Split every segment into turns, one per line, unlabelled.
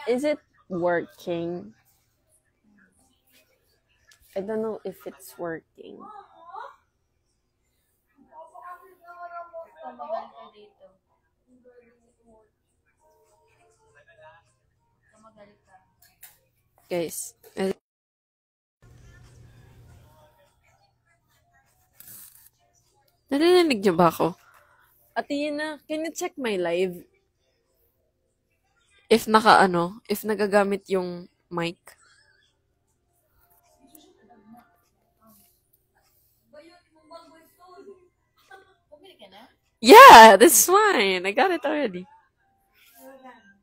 Is it working? I don't know if it's working. Guys, narinig niyo ba ako? Atina, can you check my live? If if nagagamit yung mic. Yeah, that's fine. I got it already.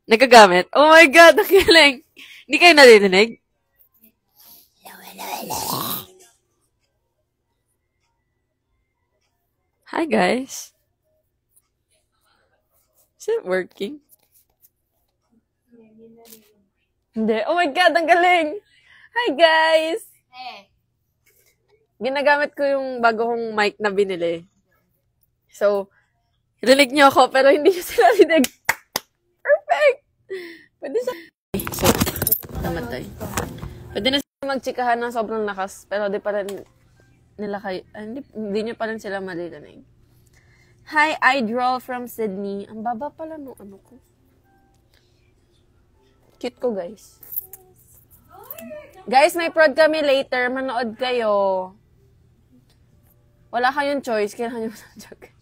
Nagagamit? Oh my God, ang galing. Hindi kayo narinig? Hi, guys. Is it working? Hindi. Oh my God, ang galing. Hi, guys. Ginagamit ko yung bago kong mic na binili. So, rinig niyo ako, pero hindi niyo sila rinig. Perfect! Pwede sa... So, namatay. Pwede na sila magtsikahan ng sobrang lakas, pero di pa rin nila kayo... Hindi niyo pa rin sila maririnig. Hi, iDraw from Sydney. Ang baba pala nung ano ko. Cute ko, guys. Guys, may prod kami later. Manood kayo. Wala kayong choice. Kailangan nyo joke.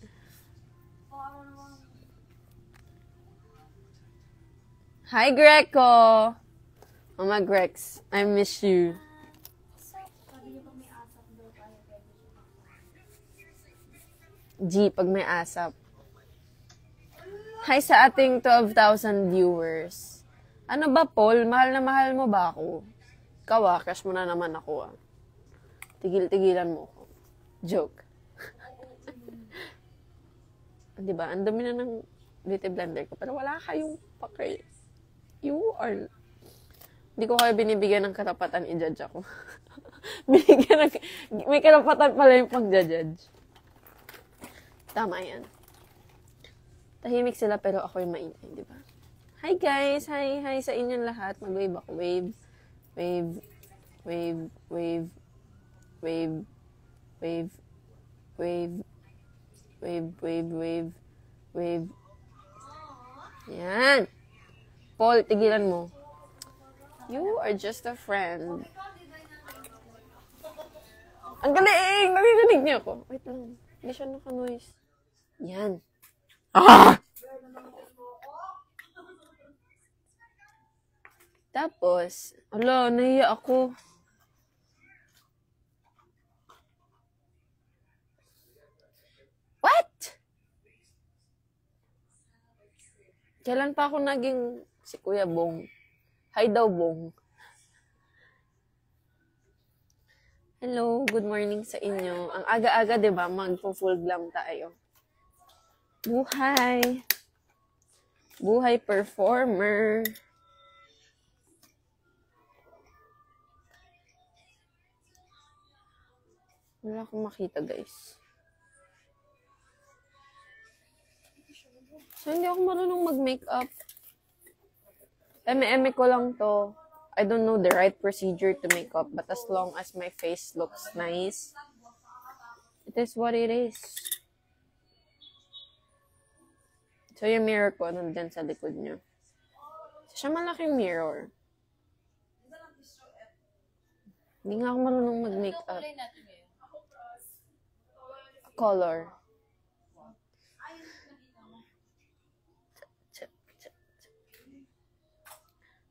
Hi, Greco. Mama Grex, I miss you. G, pag may asap. Hi sa ating 12,000 viewers. Ano ba, Paul? Mahal na mahal mo ba ako? Ikaw crush mo na naman ako Tigil-tigilan mo ako. Joke. Diba? Ang dami na ng beauty blender ko. Pero wala kayong pake. You are... Hindi ko kayo binibigyan ng karapatan i-judge ako. May karapatan pala yung pag-judge. Tama yan. Tahimik sila pero ako yung maingay, di ba? Hi guys! Hi sa inyong lahat. Mag-wave ako. Wave. Wave. Wave. Wave. Wave. Wave. Wave. Wave. Wave. Wave. Wave. Yan. Paul, tigilan mo. You are just a friend. Ang galing! Narinig niyo ako. Wait lang. Hindi siya naka-noise. Yan. Ah! Tapos, nahiya ako. What? Kailan pa ako naging si Kuya Bong? Hi daw, Bong. Hello, good morning sa inyo. Ang aga-aga, di ba? Magpo-full glam tayo. Buhay. Buhay performer. Wala akong makita, guys. So, hindi ako marunong mag-makeup. Eme ko lang to. I don't know the right procedure to make up, but as long as my face looks nice, it is what it is. So, yung mirror ko, nandyan sa likod nyo. Siya malaking mirror. Hindi nga ako marunong mag-makeup. Color.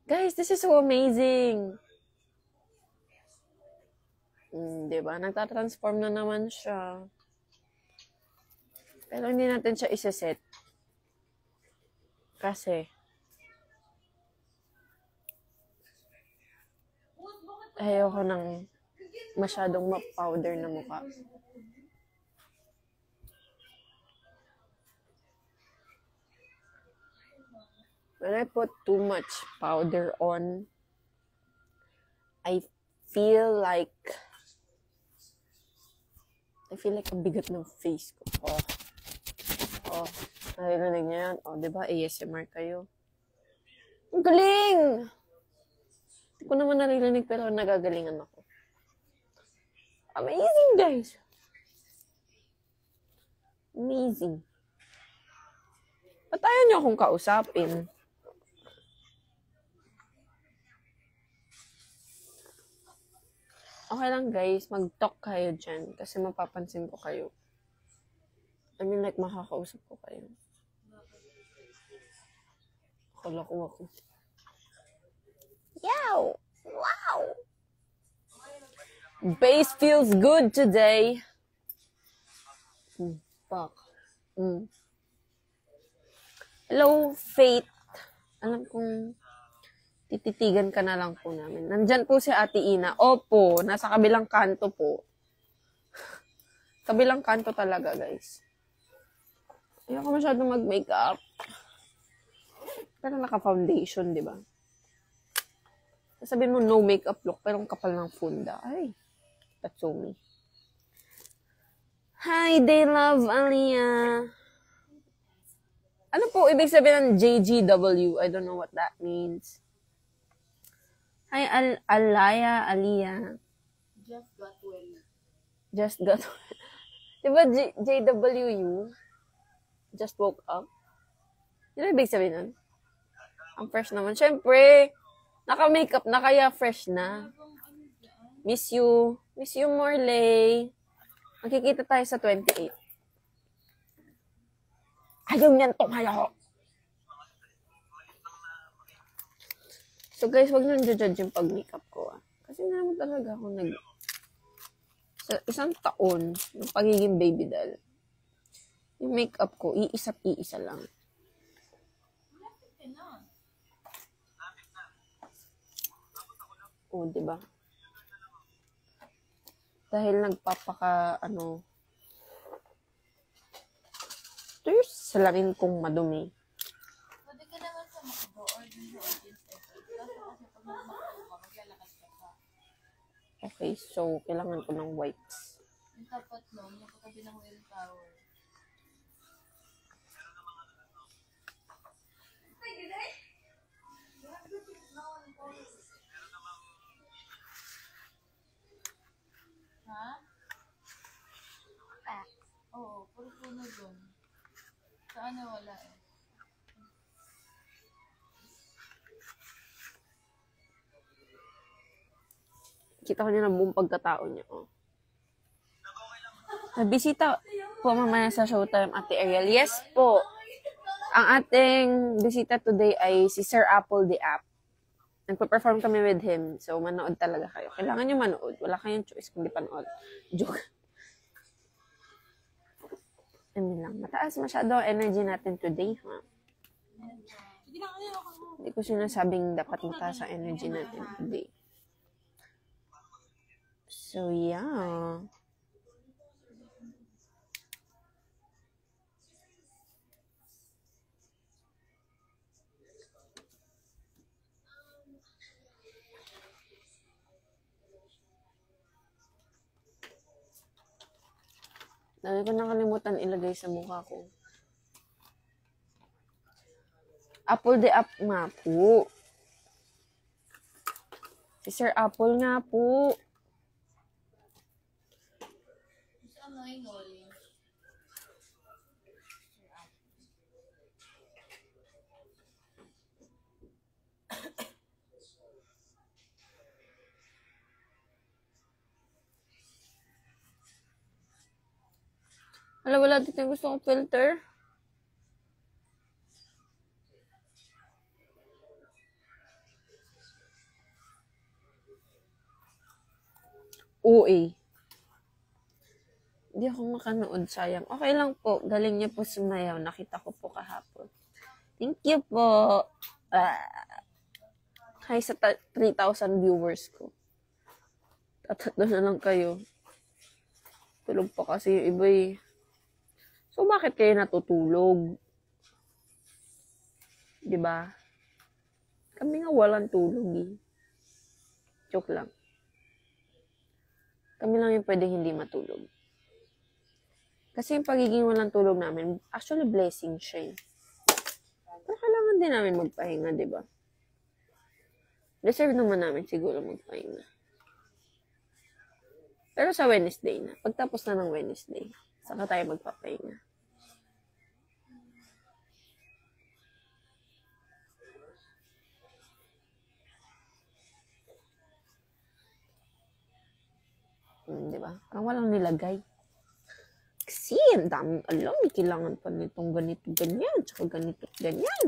Guys, this is so amazing. Diba? Nagtatransform na naman siya. Pero hindi natin siya isa-set. Kasi, ayoko nang masyadong ma-powder na mukha. When I put too much powder on, I feel like ang bigat ng face ko. Oh, naririnig niyo yan? Oh, diba? ASMR kayo. Ang galing! Hindi ko naman naririnig pero nagagalingan ako. Amazing, guys! Amazing. Ba't ayaw niyo akong kausapin? Okay lang, guys. Mag-talk kayo dyan kasi mapapansin ko kayo. I mean, like, makakausap ko kayo. Akala ko ako. Yow! Wow! Bass feels good today. Fuck. Hello, Faith. Alam kong tititigan ka na lang po namin. Nandyan po si Ate Ina. Opo, nasa kabilang kanto po. Kabilang kanto talaga, guys. Ayoko masyadong mag-makeup. Pero naka-foundation, di ba? Sabihin mo no makeup look, pero ang kapal ng funda. Ay, that's so me. Hi, they love Aliyah. Ano po ibig sabihin ng JGW? I don't know what that means. Hi, Aliyah.
Just got well.
Just got well. Diba JWU? Just woke up? Yun ang ibig sabihin nun? Ang fresh naman. Siyempre, naka-makeup na kaya fresh na. Miss you. Miss you, Morley. Magkikita tayo sa 28. Ayaw niyan to kayo. So guys, wag nyo judge yung pag-makeup ko. Kasi naman talaga ako sa isang taon ng pagiging baby doll. Yung makeup ko, iisa lang. Oh, diba? Dahil nagpapaka, ito yung salamin kong madumi.
Pwede ka naman sa Macdo or dun sa audience effort. Kasi pag magmakaroon ka, maglalakad ka pa.
Okay, so, kailangan ko ng wipes.
Yung tapat nun, yung katabi ng Will Tower. Ha? Oo, puro puno dun. Saan na wala eh.
Kita ko niya ng buong pagkatao niya. Oh. Bisita po mamaya sa Showtime, Ate Ariel. Yes po. Ang ating bisita today ay si Sir Apple the App. Nagpa-perform kami with him. So, manood talaga kayo. Kailangan nyo manood. Wala kayong choice kundi panood. Joke. Lang. Mataas masyado ang energy natin today, ha? Hindi ko sinasabing dapat mataas ang energy natin today. So, yeah. Dami ko nakalimutan ilagay sa mukha ko. Apple the App nga po. Si Sir Apple nga po.
Saan na yung Noli?
Wala dito yung gusto kong filter. OA. Hindi ako makanood, sayang. Okay lang po. Galing niya po sumayaw. Nakita ko po kahapon. Thank you po. Hi sa 3,000 viewers ko. Tatatlo na lang kayo. Tulog pa kasi yung iba eh. So, bakit kayo natutulog? Diba? Kami nga walang tulog eh. Joke lang. Kami lang yung pwedeng hindi matulog. Kasi yung pagiging walang tulog namin, actually blessing siya eh. Pero kailangan din namin magpahinga, diba? Deserve naman namin siguro magpahinga. Pero sa Wednesday na. Pagtapos na ng Wednesday, saka tayo magpapahinga. Diba? Parang walang nilagay. Kasi, ang daming alam. Kailangan pa nitong ganito, ganyan. Tsaka ganito, ganyan.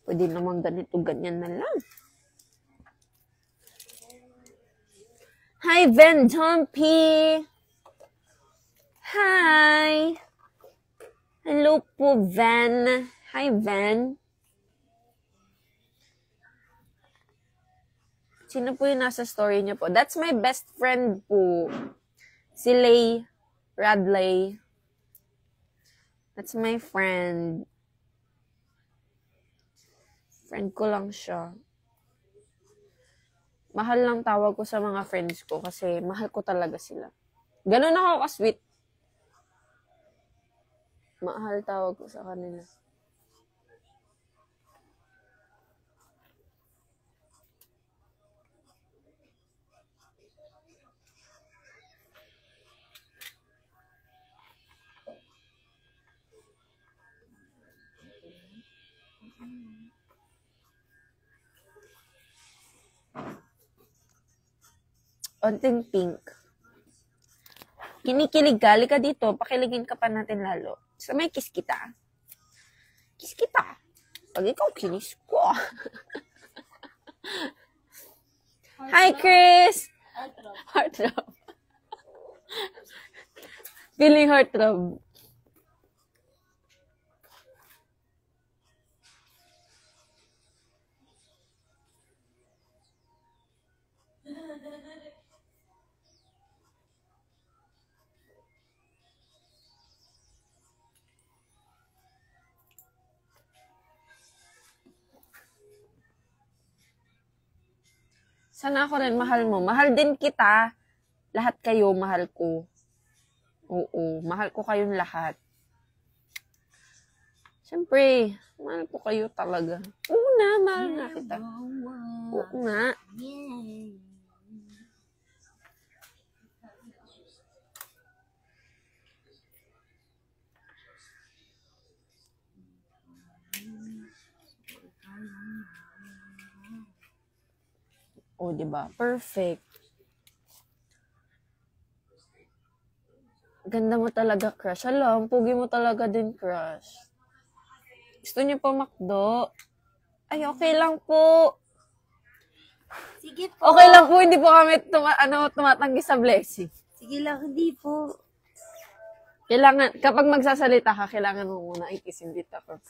Pwede naman ganito, ganyan na lang. Hi, Ven Dumpy! Hi! Hello po, Ven. Hi, Ven. Sino po yung nasa story niyo po? That's my best friend po. Si Lay Radley. That's my friend. Friend ko lang siya. Mahal lang tawag ko sa mga friends ko kasi mahal ko talaga sila. Ganun ako ka-sweet. Mahal tawag ko sa kanila. Onting pink. Kinikilig ka, halika dito, pakiligin ka pa natin lalo. So, may kiss kita. Kiss kita. Pag ikaw, kinis ko. Hi, Chris! Heartthrob. Feeling heartthrob. Sana ako rin mahal mo. Mahal din kita. Lahat kayo, mahal ko. Oo, mahal ko kayong lahat. Siyempre, mahal ko kayo talaga. Oo na, mahal na kita. Oo nga. O, diba? Perfect. Ganda mo talaga, crush. Alam, pugi mo talaga din, crush. Gusto niyo po McDo? Ay, okay lang po.
Sige po.
Okay lang po, hindi po kami tumatanggi sa blessing.
Sige lang, hindi po.
Kailangan, kapag magsasalita ka, kailangan mo muna ikisin dito ako.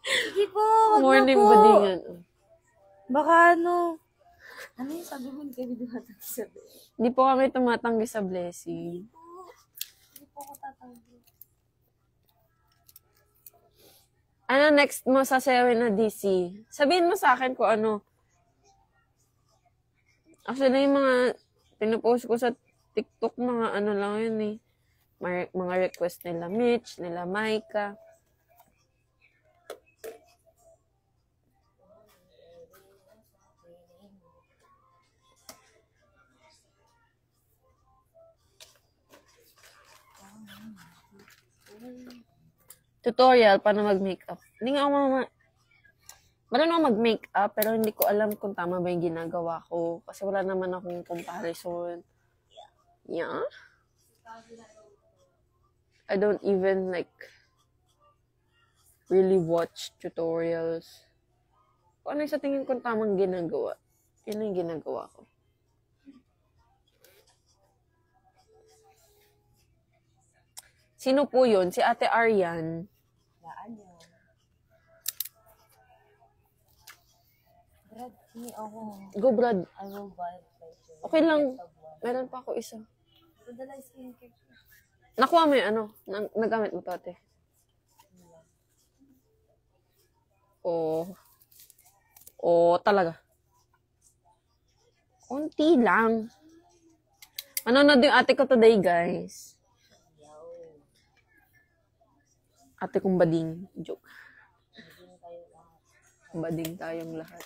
Sige po, wag
Morning
na po.
budingan.
Baka ano yung sabi mo, hindi kami dumatang sa blessing?
Hindi po kami tumatanggi sa blessing.
Hindi po ako tatanggi.
Ano next mo sasayawin na DC? Sabihin mo sa akin kung ano. Actually, yung mga pinupost ko sa TikTok, mga ano lang yun eh. Mga request nila Mitch, nila Micah. Tutorial, paano mag-makeup. Hindi nga ako marunong mag-makeup, pero hindi ko alam kung tama ba yung ginagawa ko. Kasi wala naman akong comparison. Yeah? I don't even really watch tutorials. Kung ano yung sa tingin ko tamang ginagawa, yun yung ginagawa ko. Sino po yun? Si Ate Arian.
Yaan yun. Brad, hindi ako.
Go, Brad.
I will buy it later.
Okay lang. Meron pa ako isa.
Padala yung skincare.
Nakuha mo yung ano? Nagamit mo to, ate. Oo, talaga. Konti lang. Manonood yung ate ko today, guys. Ate kong bading. Joke. Bading tayong lahat.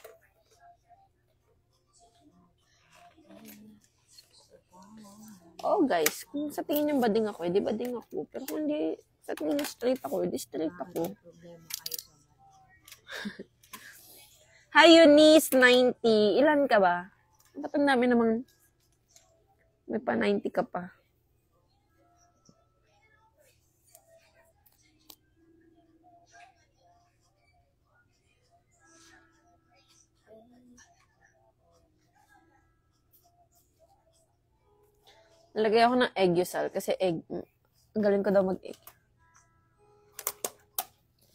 Oh guys, kung sa tingin yung bading ako, edi bading ako. Pero kung hindi, sa tingin yung straight ako, edi straight ako. Hi Eunice, 90. Ilan ka ba? Ba't ang dami namang may pa 90 ka pa? Nalagay ako ng egg yusal kasi egg, ang galing ko daw mag-egg.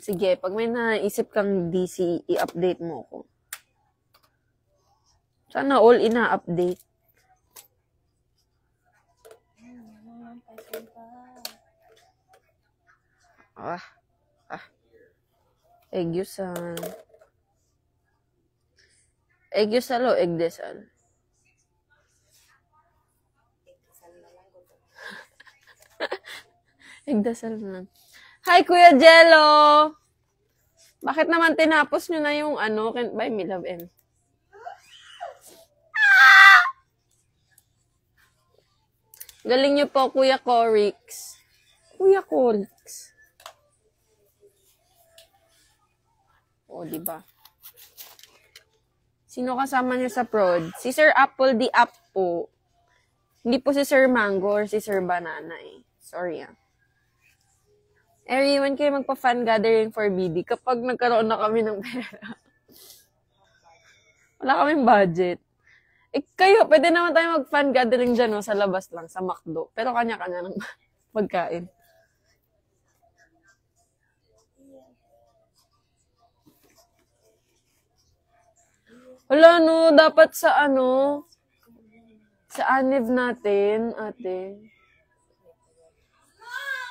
Sige, pag may naisip kang DC, i-update mo ako. Sana all ina-update. Egg yusal. Egg yusal o egg desal? Egg desal na. Hi, Kuya Jello! Bakit naman tinapos nyo na yung Can't Buy Me Love M? Galing nyo po, Kuya Corix. Kuya Corix. O, diba? Sino kasama nyo sa prod? Si Sir Apple the App po. Hindi po si Sir Mango or si Sir Banana eh. Sorry ah. Everyone kayo magpa-fan gathering for BD kapag nagkaroon na kami ng pera. Wala kaming budget. Eh, kayo, pwede naman tayo mag-fan gathering dyan, no, sa labas lang, sa McDo. Pero kanya-kanya ng pagkain. Wala, no, dapat sa sa anniv natin, ate.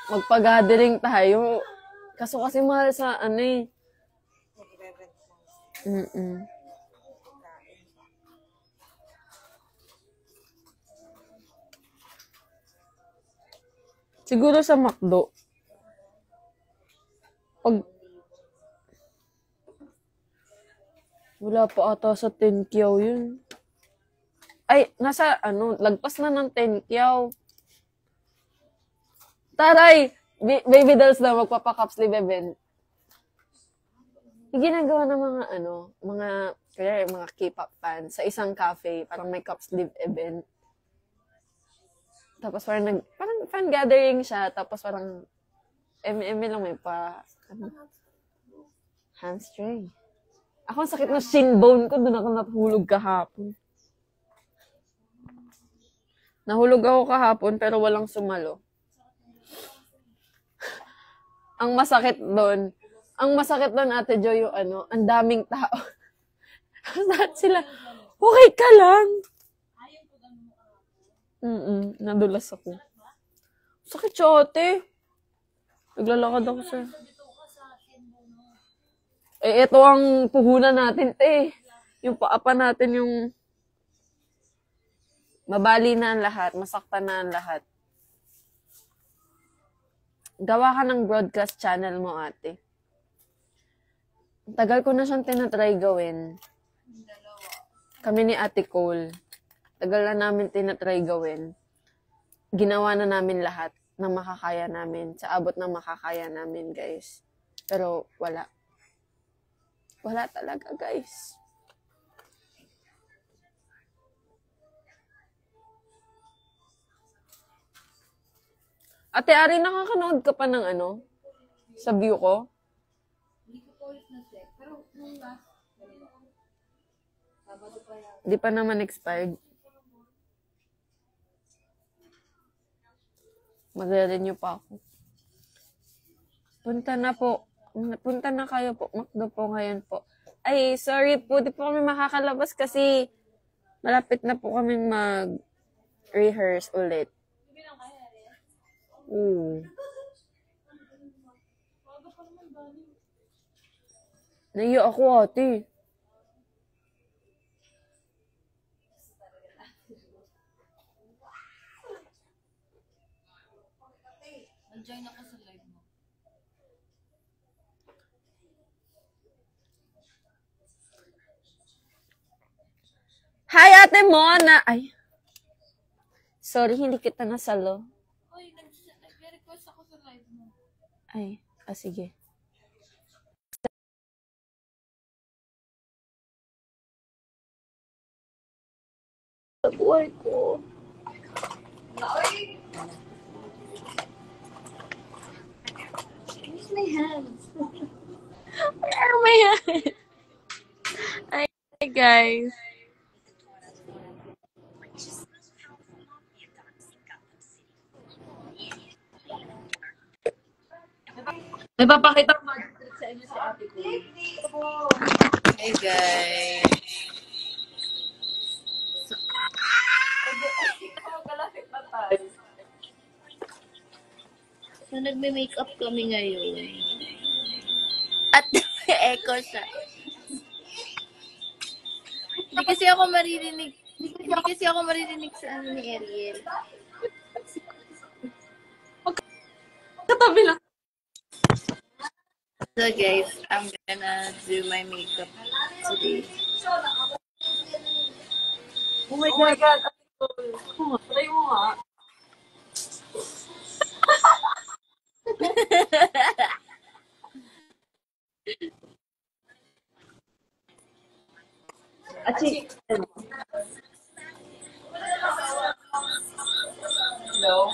Magpa-gathering tayo. Kaso kasi mahal sa eh. Siguro sa McDo. Wala pa ata sa 10 kyaw yun. Ay, nasa lagpas na ng 10 kyaw. Taray! Baby dolls na magpapa-cup sleeve event. Yung ginagawa ng mga mga K-pop fans sa isang cafe, parang may cup sleeve event. Tapos parang fan gathering siya, tapos parang MM lang may hamstring. Ako ang sakit na shin bone ko, doon ako natulog kahapon. Nahulog ako kahapon pero walang sumalo. Ang masakit doon, Ate Joy, yung ang daming tao. Lahat sila, okay ka lang. Nadulas ako. Sakit siya, ate. Naglalakad ako sa... Eh, ito ang puhunan natin, te. Yung paapa natin yung... Mabali na ang lahat, masaktan na ang lahat. Gawa ka ng broadcast channel mo, ate. Tagal ko na siyang tinatry gawin. Kami ni Ate Cole. Tagal na namin tinatry gawin. Ginawa na namin lahat ng makakaya namin. Sa abot ng makakaya namin, guys. Pero wala. Wala talaga, guys. Ate Ari, nakakanood ka pa ng sa view ko?
Hindi ko po ulit na-check. Pero nung last, Sabado pa yan.
Di pa naman expired. Magre-renew pa ako. Punta na kayo po. McDo po ngayon po. Ay, sorry po. Di po kami makakalabas kasi malapit na po kami mag-rehearse ulit. Naiya ako, ate.
Nag-join ako sa live mo.
Hi, Ate Mona! Ay. Sorry, hindi kita nasalo.
Uy, nag-request ako sa live mo.
Ay, sige. Sa buhay ko.
Use my hands.
Where are my hands? Hi, guys.
May papakita ko magic trick sa inyo si ate ko.
Hey, guys.
Magalapit na tayo.
So, nagme-makeup kami ngayon.
At echo siya.
Hindi kasi ako maririnig sa ano ni Ariel.
Katabi lang.
So guys, I'm gonna do my makeup today.
Oh my God. Try mo nga. Achi. Hello?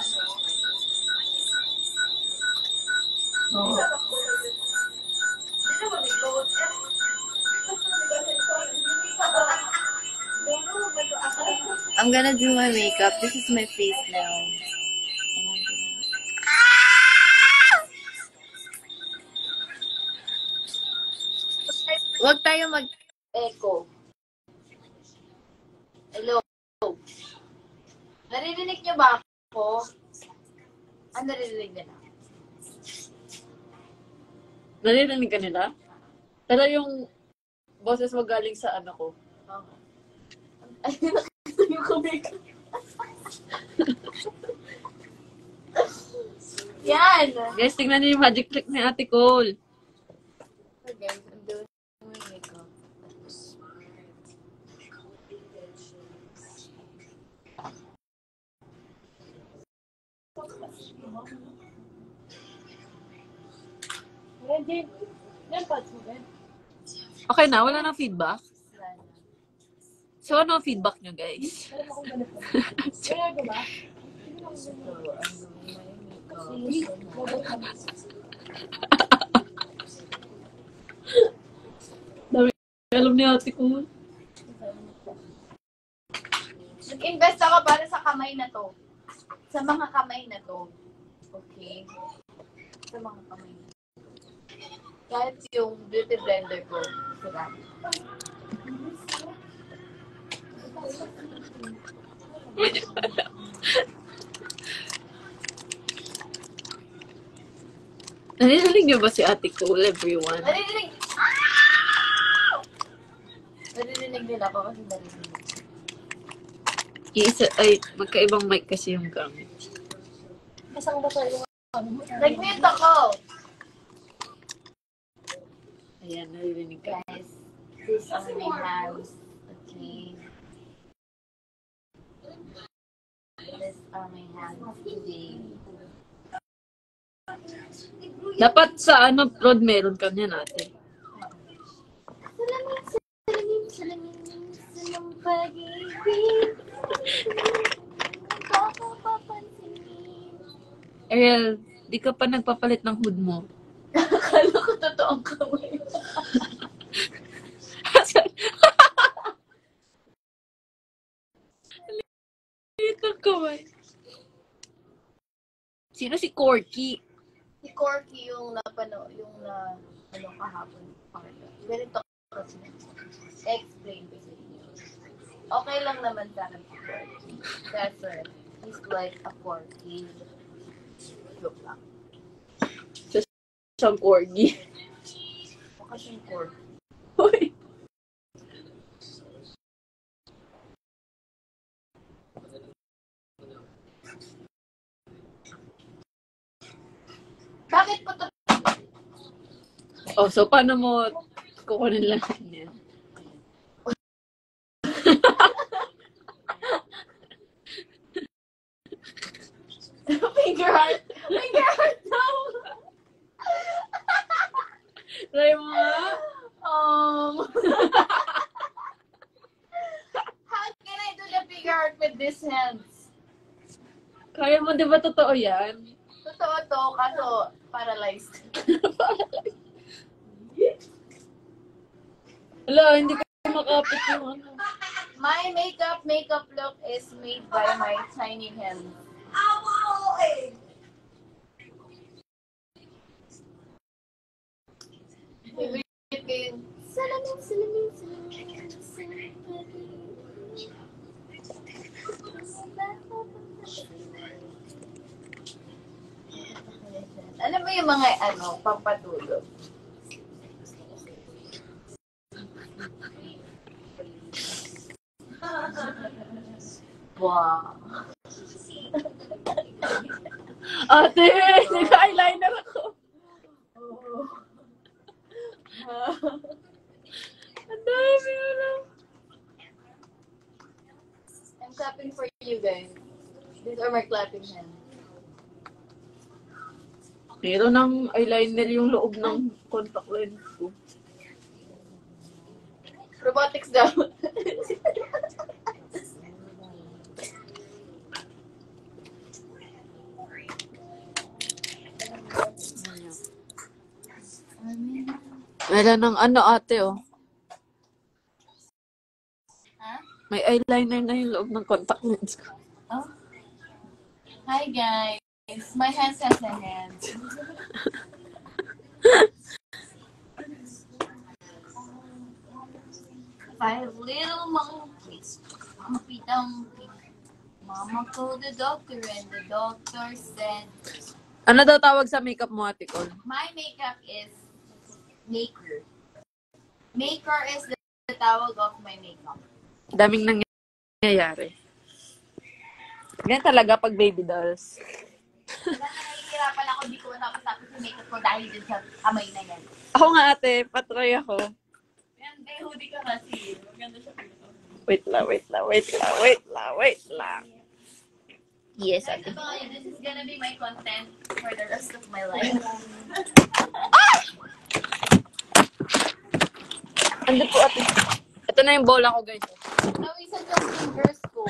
I'm gonna do my makeup. This is my face now. Huwag tayo mag-echo. Hello? Naririnig niyo ba ako? Naririnig niyo na.
Naririnig ka nila? Pero yung boses mo galing sa ano ko.
Ay, nakita niyo kami. Yan!
Guys, tingnan niyo yung magic trick ni Ate Cole.
So guys, I'm doing my makeup.
Okay na, wala nang feedback. So, ano ang feedback nyo, guys? Dami alam ni Ate Cole.
Nag-invest ako para sa kamay na to. Sa mga kamay na to. Okay? Sa mga kamay na to. Kahit yung beauty blender ko. Sira.
Narinig nyo ba si Ate Cole, everyone?
Naririnig! Naririnig nila ako kasi naririnig.
Iisa, ay, magkaibang mic kasi yung gamit.
Nag-mute ako!
Ayan, naririnig ka.
Guys, these are my hands. Okay. These are my hands today.
Dapat sa ano, Rod, meron ka niyan, Ate.
Salamin sa pag-ibig. Papapansinin.
Ariel, di ka pa nagpapalit ng hood mo.
Akala ko totoong kamay.
Liit ng kamay. Sino si Corky?
Si Corky yung kahapon. Ganito kasi. Explain ko sa inyo. Okay lang naman sa akin si Corky. Kasi he's like a Corky. Joke lang.
Siyang Corgi.
Baka siyang Corky.
Hoy.
Bakit po to?
Oh, so paano mo kukunin lang yan? Try mo nga.
How can I do the figure art with these hands?
Kaya mo, di ba totoo yan?
Totoo to, kaso paralyzed.
Wala, hindi ko makapit yung ano.
My makeup look is made by my tiny hands. Favorite ko yung salamin, salamin, salamin, salamin. Alam mo yung mga pampatulog? Wow.
Ate, nag-eyeliner ako. Ang dami ano.
I'm clapping for you guys. These are my clapping hands.
Meron ng eyeliner yung loob ng contact lens ko.
Robotics daw.
Meron ng ano ate oh.
Ha?
May eyeliner na yung loob ng contact lens ko.
Oh. Hi guys. My hands has a hand. Five little monkeys. Humpy Dumpy. Mama called the doctor and the doctor said,
Ano daw tawag sa makeup mo, Ate Col?
my makeup is maker. Maker is the tawag of my makeup.
Daming nangyayari. Ganyan talaga pag baby dolls.
Kaya nahihirapan ako, di ko tapos yung makeup ko dahil din sa kamay na yan.
Ako nga ate, patry ako.
Yan, hoodie ka kasi. Maganda siya dito.
Wait lang. Yes, ate.
This is gonna be my content for the rest of my life.
Ando po ate. Ito na yung bola ko guys.
Nawisan yung fingers ko.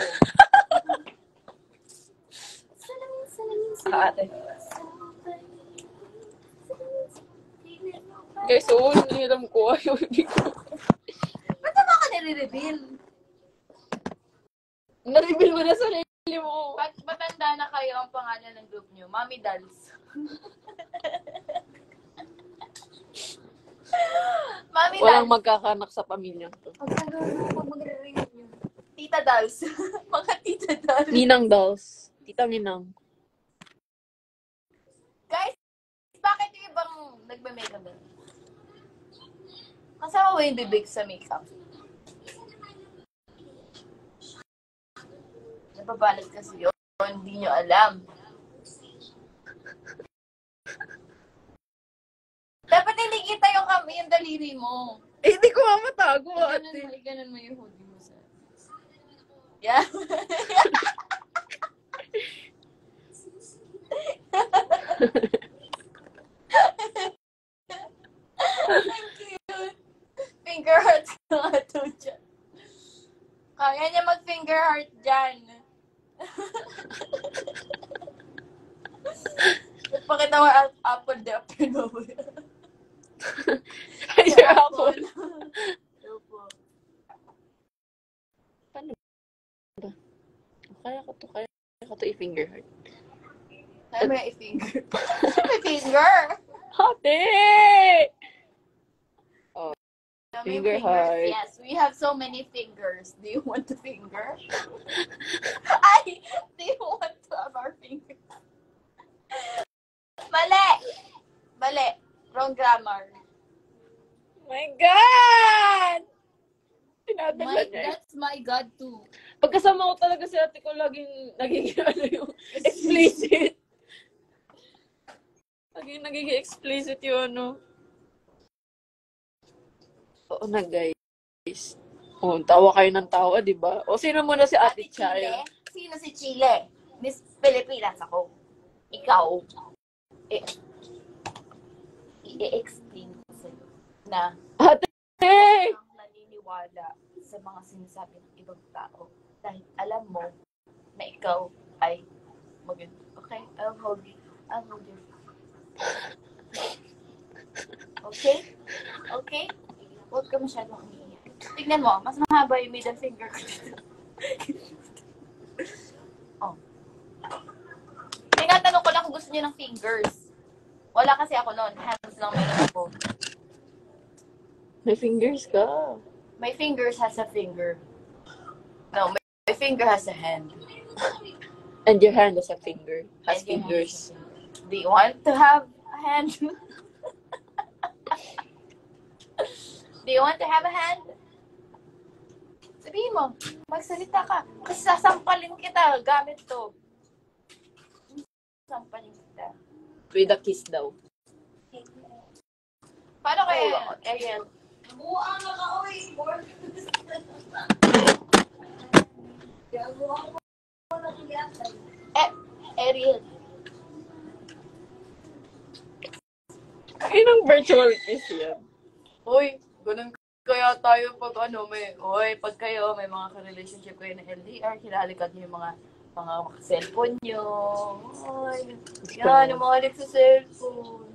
Salamin, salamin,
Ate.
salamin.
Guys, oo, nilam ko. Ayaw, hindi ko.
Ba't naman ka nire-reveal?
Na-reveal mo na sa sarili mo.
Matanda na kayo ang pangalan ng group nyo. Mommy Dolls. Mommy
Walang
Dolls.
magkakanak sa pamilya to.
Pag magre-reveal nyo. Tita Dolls. Mga Tita Dolls.
Ninang dolls. Tita Ninang.
Guys, bakit yung ibang nagme-makeup din? Kasama mo yung bibig sa makeup. Nababalot kasi yun. Hindi nyo alam. Dapat hindi kita yung daliri mo.
Eh, hindi ko mamatago, ate.
Ganun mo yung hoodie mo sa... Yeah. Cute. Finger heart nga to dyan. Kaya niya mag-finger heart dyan. Pakita mo apple the apple.
Your apple.
Opo.
Paano ba? Kaya ko to i-finger heart.
Kaya mo yung i-finger. May finger!
Ate!
Dami
Finger
fingers.
heart.
Yes, we have so many fingers. Do you want to finger? Ay! Do you want to have our fingers? Mali! Mali. Wrong grammar.
My God! Pinadala niya.
That's my God too.
Pagkasama ko talaga si ate ko, laging nagiging ano yung explicit. Laging nagiging explicit yung ano. Oo na guys. O, tawa kayo ng tawa, di ba? O, sino muna si Ate Chaya?
Sino si Chile? Miss Pilipinas ako. Ikaw. I-explain ko sa'yo. na
Ate!
ang naniniwala sa mga sinasabi ng ibang tao dahil alam mo na ikaw ay maganda. Okay? I'll hold you. I'll hold you. Okay? Okay? Huwag ka masyadong umiiyak. Tignan mo, mas mahaba yung middle finger ko dito. Oh. Tinatanong ko lang kung gusto niyo ng fingers. Wala kasi ako noon. Hands lang meron ako.
May fingers ka.
My fingers has a finger. No, my finger has a hand.
And your hand has a finger. Has
And your hand
fingers.
Do you want to have a hand? Do you want to have a hand? Sabihin mo, magsalita ka. Kasi sasampalin kita gamit to. Sasampalin kita.
With a kiss daw.
Paano kaya, Ariel? Ariel.
Inang virtual kiss yan.
Hoy, ganun kaya tayo pag pag kayo may mga ka-relationship kayo na LDR, hinahalikan niyo yung mga cellphone niyo. Hoy, yan, yung mga nagsa-cellphone.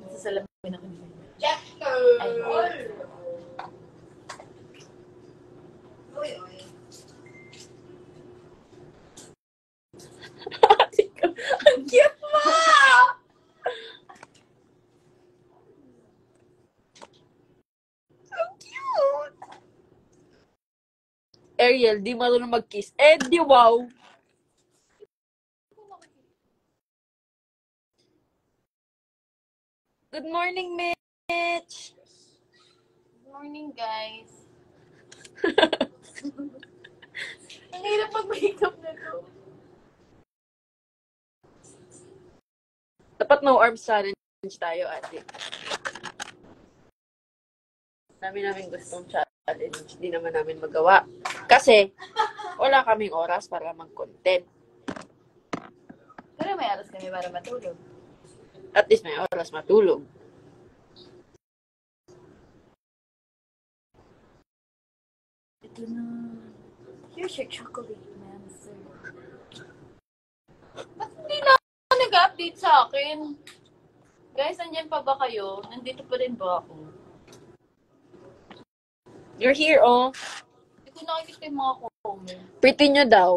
Nasasalamin ako niyo.
Ang cute mo! So cute! Ariel, di marunong mag-kiss. Eh, di wow! Good morning, Mitch!
Good morning, guys. Ang hirap mag-makeup na to.
Dapat no arms challenge tayo, ate. Dami namin gustong challenge. Di naman namin magawa. Kasi, wala kaming oras para mag-content.
Pero may aras kami para matulog.
At least may oras matulog.
Ito na. Here's your chocolate, man, sir. Ba't hindi na ako nag-update sa akin? Guys, andyan pa ba kayo? Nandito pa rin ba ako?
You're here, oh.
Hindi ko nakikita yung mga comment.
Pretty nyo daw.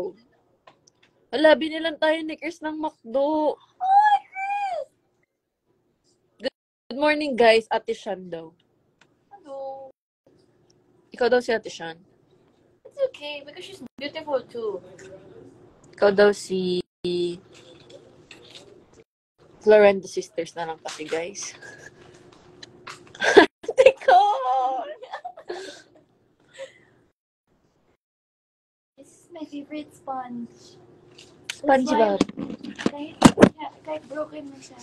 Wala, binilan tayo ni Chris ng McDo.
Hi, Chris!
Good morning, guys. Ate Shan daw.
Hello.
Ikaw daw si Ate Shan.
It's okay, because she's beautiful too.
Ikaw daw si Florenda Sisters na lang kasi, guys. Ate ko!
This is my favorite sponge.
SpongeBob.
Kahit broken na siya,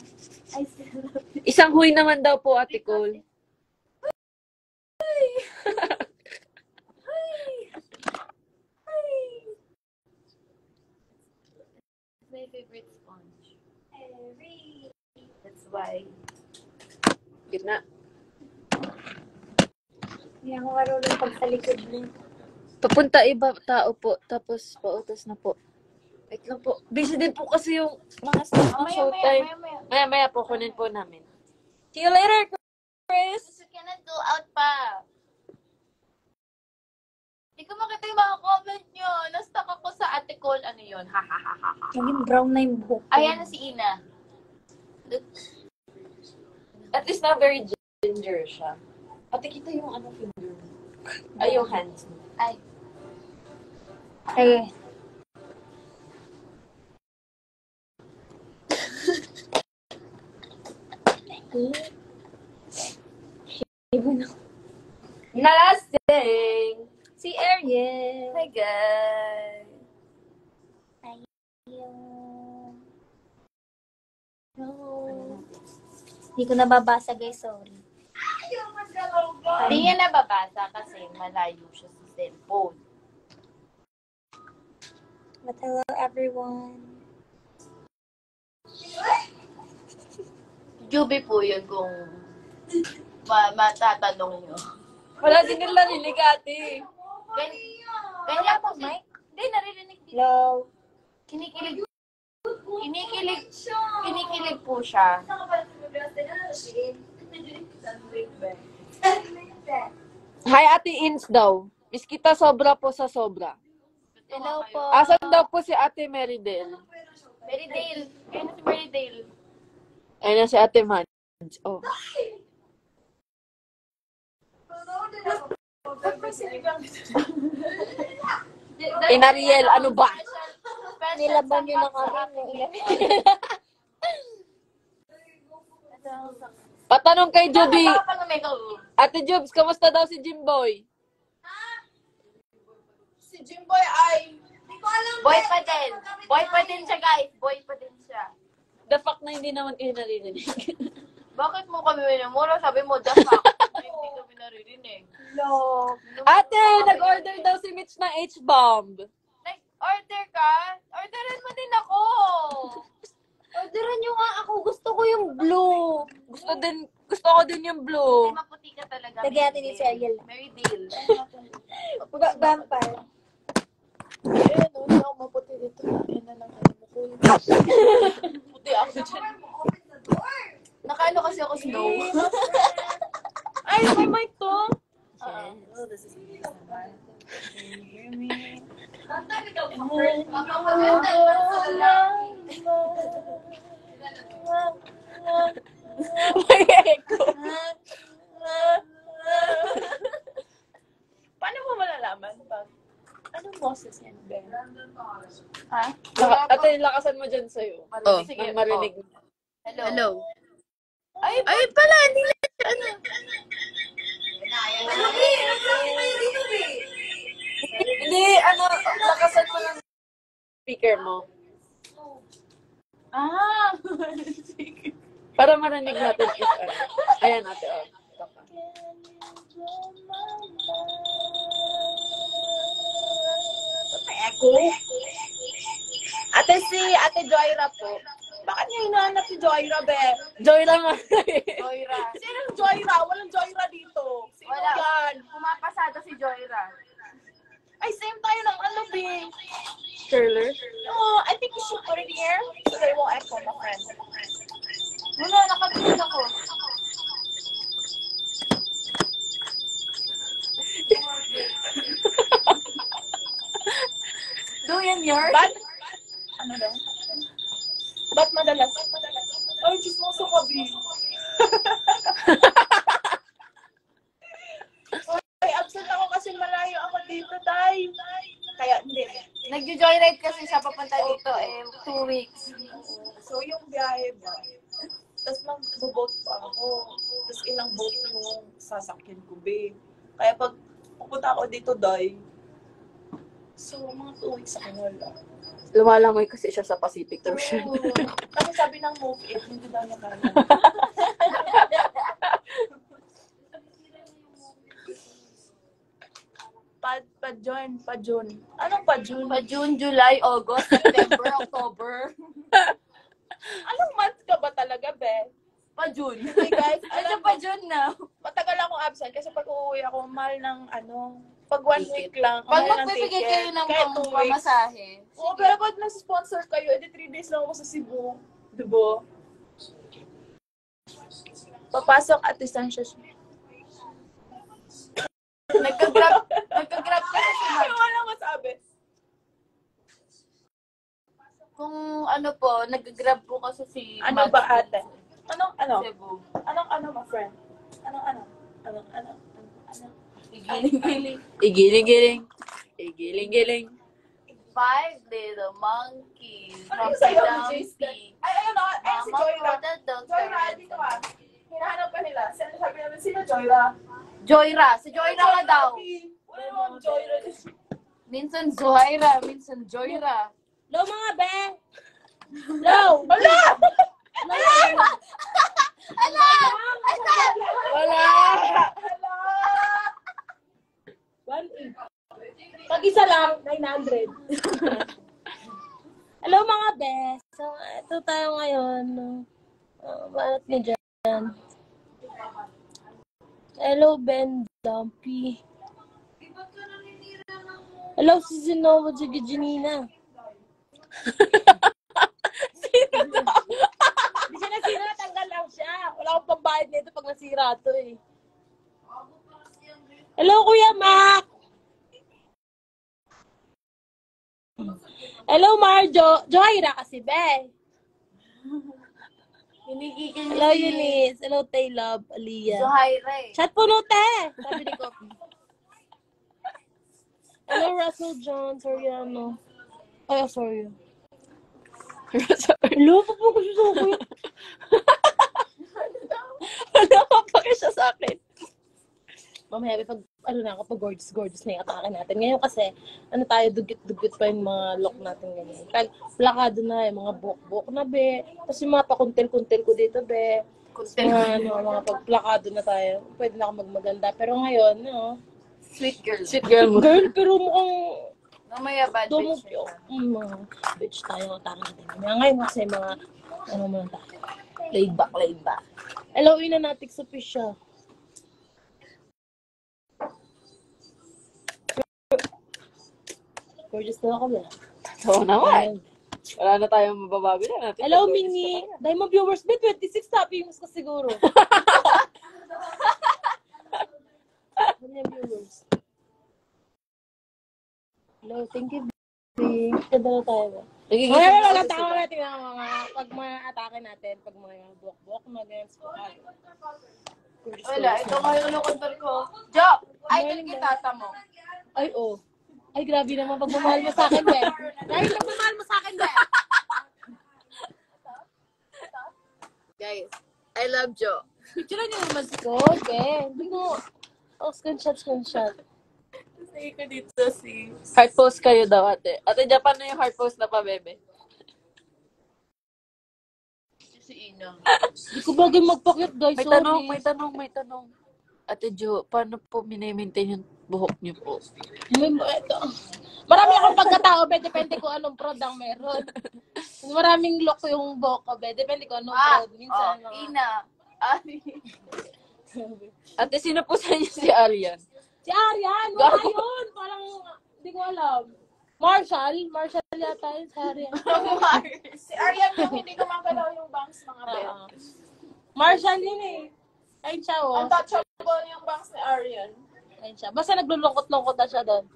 I still love it.
Isang huy naman daw po, Ate Cole.
My favorite sponge. That's why.
Gitna.
Hindi ako marunong pag sa likod mo.
Papunta iba tao po, tapos pautos na po. Wait lang po. Busy din po kasi yung mga staff ng showtime. Maya po, kunin po namin. See you later, Chris!
You cannot go out pa. Hindi ko makita yung mga comment nyo. Na-stuck ako sa Ate Cole. Ano yun? Ha ha ha ha ha.
Naging brown na yung buhok ko.
Ayan na si Ina. Look.
At least na very ginger siya. Pati kita yung ano finger mo. Ay, yung hands mo.
Ay.
Ay,
Nalasing!
si Ariel.
Hi, guys.
No. Hindi ko nababasa, guys. Sorry.
Hindi niya nababasa kasi malayo siya sa cellphone.
But hello, everyone.
Juby po yun kung matatanong nyo.
Wala din nila narinig, ate.
Ganyan po, Mike? Hindi, naririnig din.
Hello.
Kinikilig po siya.
Hi, Ate Ins daw. Miss kita sobra po sa sobra.
Hello po.
Asan daw po si Ate Merydale?
Merydale. Kaya na si Merydale.
Ayun na si Ate Mans. Oh. Inariel, ano ba?
Nilaban nyo na kami.
Patanong kay Juby.
Ano
Ate Jubs, kamusta daw si Jimboy?
Si Jimboy ay... Boy pa din. Boy pa din siya, guys. Boy pa din siya.
The fact na hindi naman kayo naririnig.
Bakit mo kami minumura? Sabi mo, the fuck. Hindi kami naririnig.
Hello.
Ate, nag-order daw si Mitch ng H-bomb.
Order ka? Orderan mo din ako.
Orderan nyo nga ako. Gusto ko yung blue.
Gusto ko din yung blue.
Kasi maputi ka talaga.
Lagyan natin ni si Ariel.
Merydale.
Vampire.
Ayun, hindi ako maputi dito. Ayun na lang. Puti ako dyan. Nakaano kasi ako snow.
Ay, may mic to. May echo.
Paano mo malalaman pag anong boses yan, Ben? Ha?
Ate, lakasan mo dyan sa'yo.
Oh.
Sige, marinig mo.
Hello. Ay pala, hindi na siya, ano.
Hindi, lakasan mo ng speaker mo.
Ah!
Para marinig natin if Ayan, ate, oh.
May echo. Ate Joyra po. Bakit niya hinahanap si Joyra, Be?
Joy lang nga.
Joyra.
Sinong Joyra? Walang Joyra dito. Sino yan?
Pumapasada si Joyra.
Ay, same tayo ng ano, B.
Curler?
Oh, I think you should put it here so they won't echo, my friend.
Wala, nakatingin ako. Do yan yours?
But, ano daw? Ba't madalas? Ay, chismoso ka, B. Ay, absent ako kasi malayo ako dito, Tay. Kaya, hindi.
Nag-joyride kasi siya papunta dito 2 weeks.
So, yung biyahe ba? Tapos mag-boat pa ako. Tapos ilang boat yung sasakyan ko, B. Kaya pag pupunta ako dito, Day, so, mga 2 weeks ako wala.
Lumalangoy kasi siya sa Pacific Ocean.
Ano sabi ng move it, hindi daw niya kaya. Pa-June. Anong pa-June?
Pa June, July, August, September, October.
Anong month ka ba talaga, Be?
Pa June.
Hey guys,
Ano
alam
pa
mo,
June na?
matagal akong absent kasi pag uuwi ako, mahal ng pag 1 week lang,
Pag
mahal ng
magbibigay
ticket.
kayo ng
Kahit 2 weeks.
pamasahe.
Oo, pero pag nasa-sponsor kayo, edi 3 days lang ako sa Cebu. Diba? Papasok at distansya siya.
Nagka-grab kasi si Mark.
Ano wala masabi?
Kung ano po, nag-grab po kasi si
Ano
Max
ba ate? Anong?
Cebu.
Anong, my friend? Anong?
Igiling-giling.
Igiling-giling. Igiling-giling.
5 little monkeys.
Ano yung
Humpty
sayaw ni
Dumpty.
Jason? Ay, ayun o. Ay, si
Mama
Joyra.
put the dog
Joyra,
to
dito ka. Hinahanap ka nila. Sabi namin, sino Joyra?
Joyra. Si Joyra ka daw.
Wala naman Joyra.
Minsan Zohaira, minsan Joyra.
Hello, mga be.
No! Wala!
Wala!
Pag isa lang, 900. Hello, mga be. So, ito tayo ngayon. Balat ni
Hello, Ben Dumpy. Hello, si Zinowa Janina. Hindi siya nasira, tanggal lang siya. Wala akong pambayad nito pag nasira to eh. Hello, Kuya Mac! Hello, Marjo. Joyra kasi, be. Hello, Eunice. Hello, Tay Love, Aliyah.
Zuhaira eh.
Chat po, te. Sabi ni Coffee. Hello, Russell John. Soriano. Ay, sorry. Hello, papokus siya sa akin.
Wala ka pa siya sa akin.
Mamaya, kapag gorgeous na yung atake natin. Ngayon kasi, tayo, dugit-dugit pa yung mga lock natin ganyan. Pag plakado na, yung mga buhok-buhok na, be. Tapos yung mga pakuntil-kuntil ko dito, be. Mga pagplakado na tayo. Pwede na ako magmaganda. Pero ngayon,
Sweet girl.
Sweet girl mo.
girl, pero mukhang
Mamaya bad
domo
bitch.
mga bitch tayo, atake natin. Ngayon kasi mga, muna tayo. Laid back. Hello, Inanatics Official. Gorgeous na ako, be.
Oo naman. Wala na tayong mababago na natin.
Hello, Mini. Diamond viewers, be, 26 tappings ka siguro. Diamond viewers. Hello, thank you, babe. Ganda na tayo, ba? Wala, tama natin ang mga, pag mga atake natin, pag mga buwak-buwak na, ganyan,
Wala, ito nga yung lokontor ko. Jo! Idol kitata mo.
Ay, oh. Ay, grabe naman pagmamahal mo sa akin, be. Dahil pagmamahal mo sa akin, be.
Guys, I love Jo.
Picture niyo naman ko, be. Hindi ko. Oh, screenshot.
Say ko dito si...
Heart post kayo daw, ate. Ate, Japan na yung heart post na pa, bebe.
Si Ina.
Hindi ko bagay magpakit, guys.
May tanong. Ate Jo, paano po mini-maintain yung buhok niyo po?
Marami akong pagkatao, be. Depende ko anong prod ang meron. Maraming look yung buhok ko, be. Depende ko anong prod. Minsan,
Ina.
Ate, sino po sa inyo si Arian?
Si Arian, wala yun. Parang, hindi ko alam. Marshall yata yun si Arian.
Si Arian yung hindi ko makalaw yung bangs, mga be.
Marshall yun eh. Ayun siya, oh.
Untouchable yung bangs ni Arian.
Ayun siya. Basta naglulungkot-lungkot na siya doon.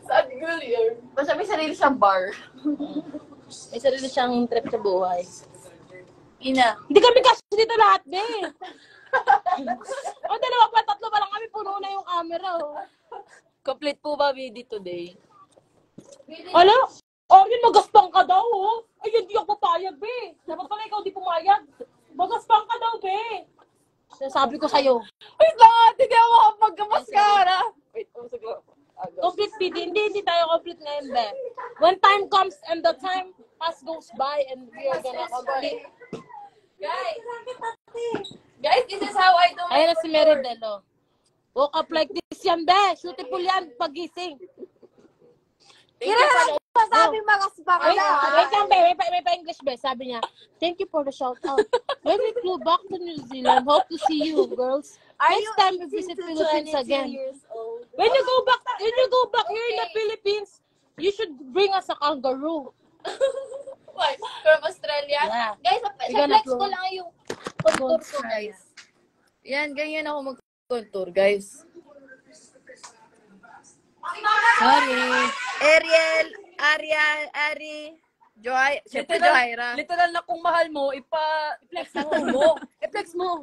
Sad girl yun.
Basta may sarili siyang bar.
May sarili siyang trip sa buhay.
Ina.
Hindi kami kasi dito lahat, be. O, tatlo pa lang kami. Puno na yung camera, oh.
Complete po ba video today?
Alam, Arian, magaspang ka daw, oh. Ay, hindi ako papayag, be. Dapat pala ikaw di pumayag. Magaspang ka daw, be. Sabi ko sa'yo.
Wait lang, ate, di ako makapagkamaskara. Wait, umusog lang ako.
Complete video. Hindi tayo complete ngayon, be. When time comes and the time goes by and we are gonna complete.
Guys, this is how I do my
Ayun na si Meridel, oh. Woke up like this yan, be. Beautiful yan, pagising.
Sabi magaspang
Wait,
ka.
wait lang, be. May pa-English, be. Sabi niya, thank you for the shout out. When we flew back to New Zealand, hope to see you, girls. Next time we visit Philippines again. When you go back here in the Philippines, you should bring us a kangaroo.
What? From Australia?
Yeah.
Guys, sa
gonna
flex ko
upload.
lang yung contour ko, guys. Yan, ganyan ako mag-contour, guys.
Sorry.
Ariel, Ari, Joy, syempre Joyra.
Literal na kung mahal mo,
I-flex mo. I-flex mo.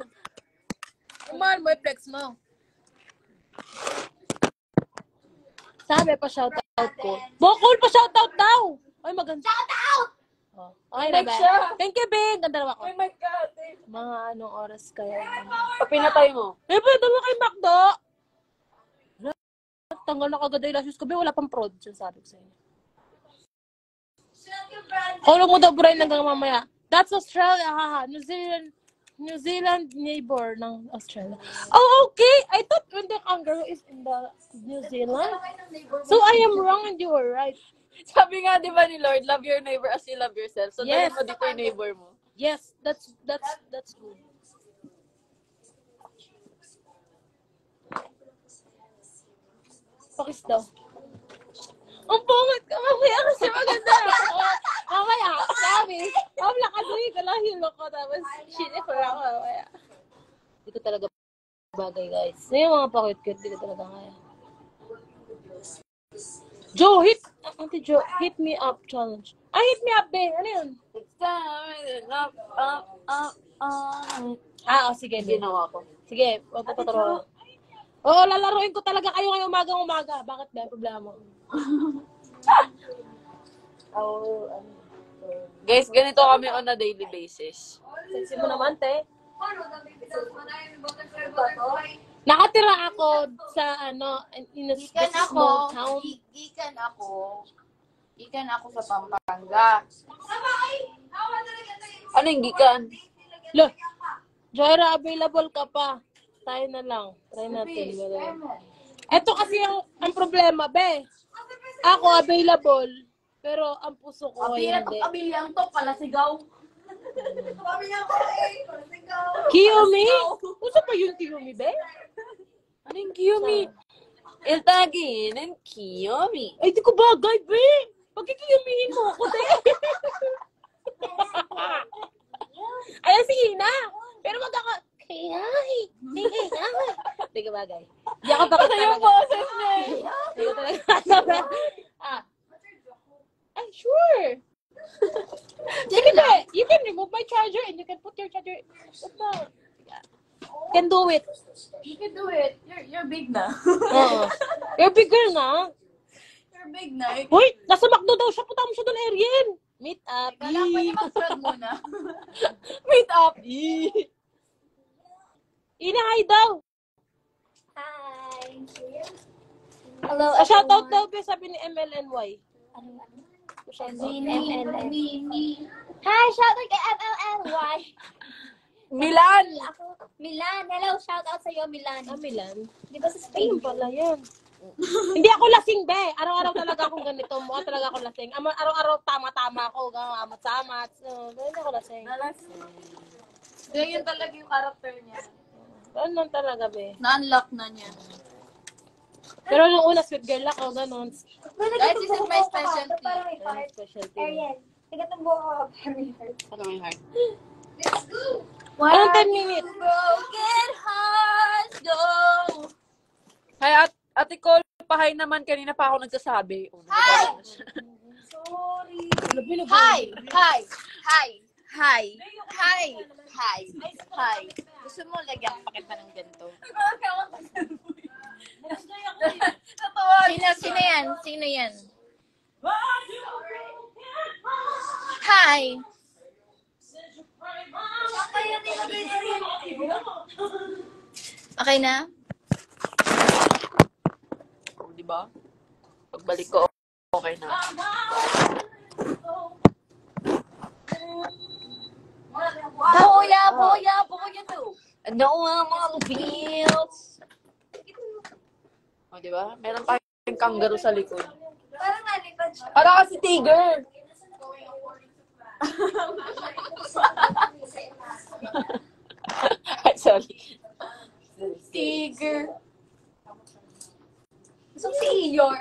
Kung mahal mo, i-flex mo. Sabi pa shoutout ko. Bokol pa shoutout daw. Ay, maganda. Shoutout! Oh. Okay na ba? Thank you, Ben. Ganda naman ako.
Oh my God.
Mga anong oras kaya?
Papinatay mo.
Eh, pwede mo kay Macdo. Tanggal na kagad yung lashes ko. Be, wala pang prod. Sabi ko sa inyo. Kulong mo daw, Brian, hanggang mamaya. That's Australia, haha. New Zealand neighbor ng Australia. Oh, okay. I thought when the kangaroo is in the New Zealand. So I am wrong and you were right.
Sabi nga, di ba ni Lord, love your neighbor as you love yourself. So,
Yes.
dahil mo dito yung neighbor mo.
Yes, that's good. Pakis daw. Ang pungit ka, mamaya kasi maganda ako. Mamaya, promise. Lakaduri ko lang yung look ko, tapos shinifer ako mamaya. Hindi ko talaga bagay, guys. Na yung mga pakit-cute, hindi ko talaga kaya. Joe, Auntie Joe, hit me up challenge. Hit me up, be. Ano yun? Sige, be.
Ginawa ko.
Sige, magpapaturo. Oo, lalaruin ko talaga kayo ngayong umagang-umaga. Bakit ba? Problema mo.
Guys, ganito kami on a daily basis.
Sexy mo naman, te. Nakatira ako sa, in a small town.
Gikan ako sa Pampanga.
Ano yung gikan?
Look, Joyra, available ka pa. Tayo na lang. Try natin. Ito kasi ang problema, be. Ako available, pero ang puso ko ay hindi.
Kabilang to, palasigaw.
Kiyomi? Puso pa yung Kiyomi, be?
Ano yung Kiyomi? Iltagin and Kiyomi.
Ay, di ko bagay, be. Pagkikiyomihin mo ako, de. Ayan si Ina. Pero Kayay. Di ko bagay. Di ako pa yung boses niya. Di ko talaga. Ay, sure. Sige ba? You can remove my charger and you can put your charger. Can do it.
You can do it. You're big na.
Oo. You're bigger na.
You're big na.
Hoy, nasa McDo daw siya. Punta mo siya doon, Ariel. Meet up.
Kailangan pa niya mag-vlog muna.
Meet up. Ina, hi daw.
Hi. Hello,
Shoutout daw, be, sabi ni MLNY.
Hi, shoutout kay MLNY.
Milan!
Milan. Hello, shoutout sa'yo, Milan.
Milan.
Di ba sa Spain?
Pala yan. Hindi ako lasing, be. Araw-araw talaga akong ganito. Mukha talaga ako lasing. Araw-araw tama-tama ako. Amat-samat. Hindi ako lasing.
Ganyan talaga yung character niya.
Ganun talaga, be.
Na-unlock na niya.
Pero nung una, sweet girl ako, ganun.
Guys, this is my specialty.
Parang may heart.
Specialty.
Ariel. Tigat ng buho ko. Parang may heart.
Ano may heart?
Let's go!
Anong 10 minutes?
Broken hearts go!
Hi, Ate Cole, pahay naman. Kanina pa ako nagsasabi.
Hi!
Sorry.
Hi! Hi! Hi! Hi! Hi! Hi! Hi! Gusto mo lagyan pa kita ng ganito? Sino yan? Sino yan? Hi! Okay na?
Di ba? Pagbalik ko, okay na.
Buya to.
No, mga bills. O, di ba? Meron tayong kangaroo sa likod.
Parang nalipad siya.
Para kasi tiger. Ay, sorry.
Tiger. Gusto si Iyor.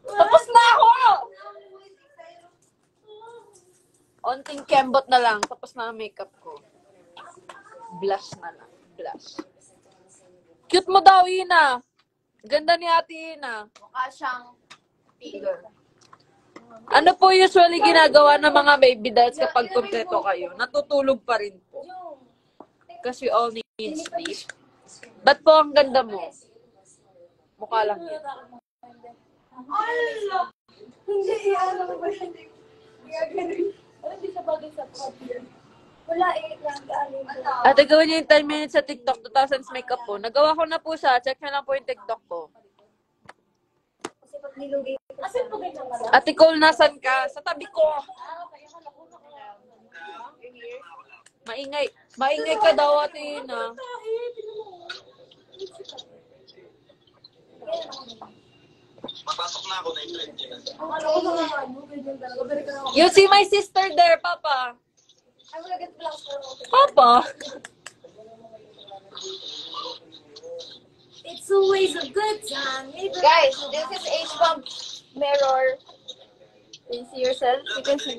Tapos na ako! Onting kembot na lang. Tapos na ang makeup ko. Blush na lang. Blush. Cute mo daw, Ina. Ganda ni Ate Ina.
Mukha siyang tiger.
Ano po usually ginagawa ng mga baby dolls kapag kumpleto kayo? Natutulog pa rin po. Kasi all need sleep. Ba't po ang ganda mo? Mukha lang yun.
Wala eh.
Ate, gawin niyo yung 10 minutes sa TikTok, 2,000 makeup po. Nagawa ko na po siya. Check niyo lang po yung TikTok ko.
Kasi pag nilugay ko.
Ate Cole, nasan ka? Sa tabi ko. Maingay. Maingay ka daw, Ate Ina.
Papasok na ako na yung 20 na.
You see my sister there, Papa. Papa.
It's always a good time.
Guys, this is H-Bump mirror. Can you see yourself? You can see.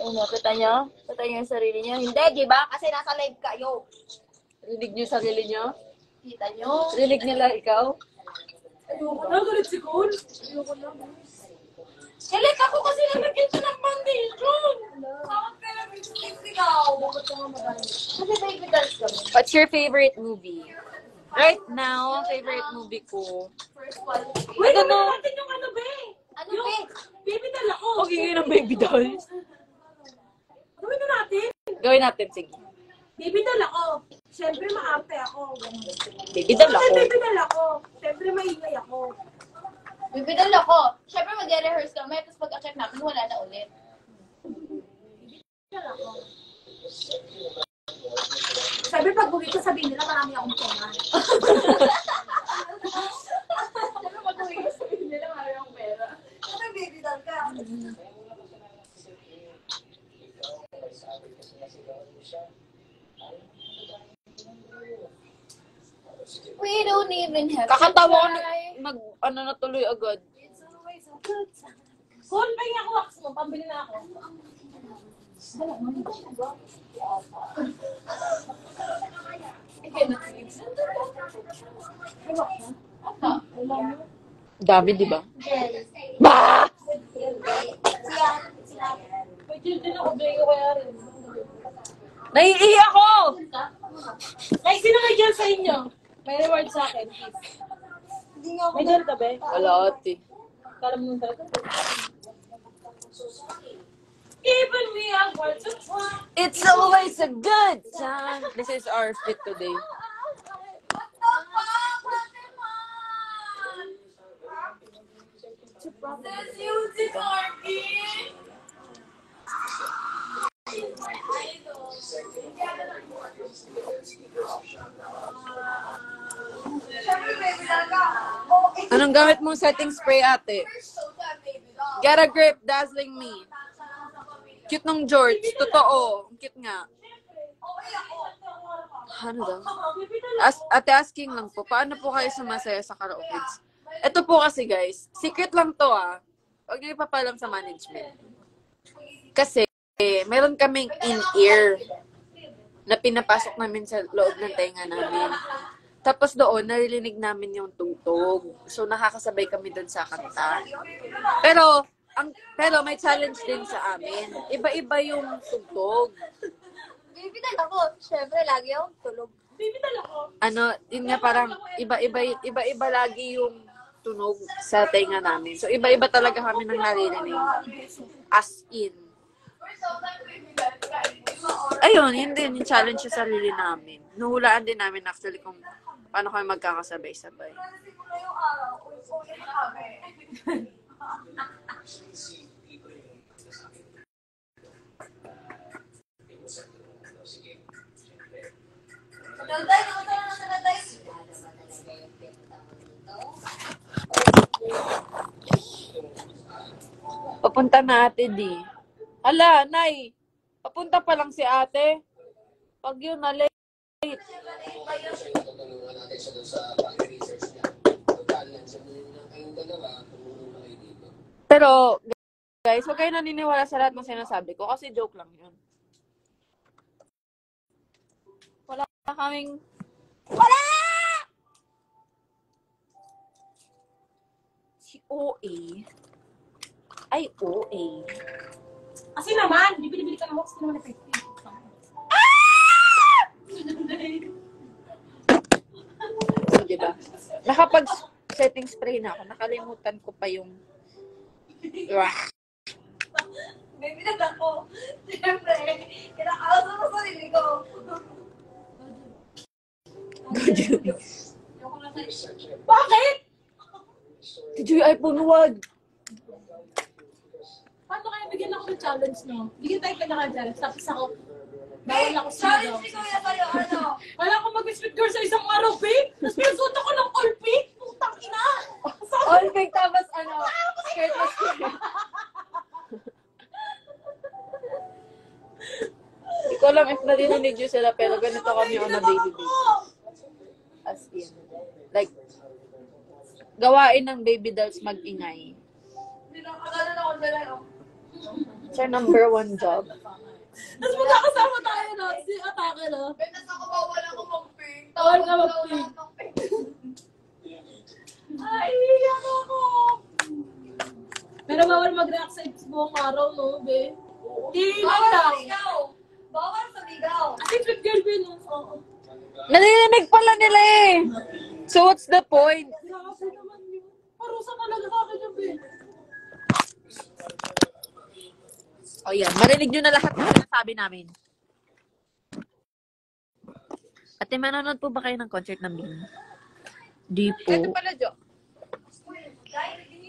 Ayun o, kita nyo? Kita nyo yung sarili nyo? Hindi, di ba? Kasi nasa live kayo.
Rinig niyo sarili niyo?
Kita nyo?
Rinig nila ikaw?
Ayoko na, galit si Cole. Ayoko na.
Galit ako kasi nalagyan siya ng foundation. Bakit ka lang ikaw? Kasi baby dance kami.
What's your favorite movie? Right now, favorite movie ko.
First one.
Wait,
I don't know.
natin yung ano, be?
Ano,
Yung
be?
baby dala ko.
Okay, yun ang baby dolls.
Gawin na natin.
Gawin natin, sige.
Baby dala ko. Siyempre, maarte ako.
Baby doll ako.
Baby dala ko. Siyempre, maingay ako.
Bibidal ako. Siyempre mag-rehearse kami, tapos pag-check namin, wala na ulit.
Sabi, pag uwi ko, sabihin nila, marami akong pera.
Siyempre mag-uwi ko sabihin nila, marami akong pera. Kasi bibidal ka. We don't even have
Kakatawa ko
to
na,
try.
ano na tuloy agad.
It's always a good time.
Cole, pahinga ako wax mo. Pambili na ako.
Dami, di ba? Bah!
May children ako, bigay ko kaya rin.
Naiiyak ako!
Ay, sino may dyan sa inyo? May reward sa akin, please. May dyan ka, be?
Wala, ate.
Kala mo nung talaga. Even we have words of one.
It's always a good time. This is our fit today.
This music, Arby.
Anong gamit mong setting spray, ate? Get a grip, dazzling me. Cute nung George. Totoo. Ang cute nga. Ano daw? Ate, asking lang po, paano po kayo sumasaya sa karaoke? Ito po kasi, guys. Secret lang to, ah. Huwag niyo ipapalam sa management. Kasi, meron kaming in-ear na pinapasok namin sa loob ng tenga namin. Tapos doon, naririnig namin yung tugtog. So, nakakasabay kami doon sa kanta. Pero may challenge din sa amin. Iba-iba yung tugtog.
Bibidal ako. Siyempre, lagi akong tulog.
Bibidal ako.
Ano, yun nga parang iba-iba lagi yung tunog sa tenga namin. So, iba-iba talaga kami ng naririnig. As in. Ayun, yun din yung challenge sa sarili namin. Nuhulaan din namin actually kung paano kami magkakasabay-sabay. Papunta na ate di. Hala, Nay. Papunta pa lang si ate. Pag yun na late. Pero, guys, huwag kayo naniniwala sa lahat ng sinasabi ko kasi joke lang yun. Wala kaming... Wala! Si OA. Ay, OA.
Kasi naman, bibili ka ng wax, hindi naman effective.
Sige ba? Nakapag-setting spray na ako. Nakalimutan ko pa yung...
Bibidal ako. Siyempre, kinakausap ko sarili ko.
Bakit?
Did you iPhone wag?
Paano kaya bigyan ako ng challenge, no? Bigyan tayo pinaka-challenge. Tapos ako, bawal ako sumigaw.
Challenge ko yan sa'yo, ano?
Wala akong mag-sweet girl sa isang araw, babe. Tapos pinasuot ako ng all pink. Putang ina. Saan
All fake, tapos skirtless ko. Hindi ko alam if narinig nyo sila, pero ganito kami on a daily basis. As in. Like, gawain ng baby dolls mag-ingay. It's our number one job.
Tapos magkakasama tayo na. Si Atake na.
Betas ako ba, wala akong mag-pink.
Tawag ka mag-pink. Ay, iiyak ako. Pero bawal mag-react sa buong araw, no, be?
Bawal sa ligaw. Bawal sa ligaw.
Secret girlfriend, no? Oo.
Narinig pala nila eh. So what's the point?
Grabe naman yun. Parusa talaga sa akin yung be.
O yan, marinig nyo na lahat ng sinasabi namin. Ate, manonood po ba kayo ng concert ng Bing? Di po.
Ito pala, Jo.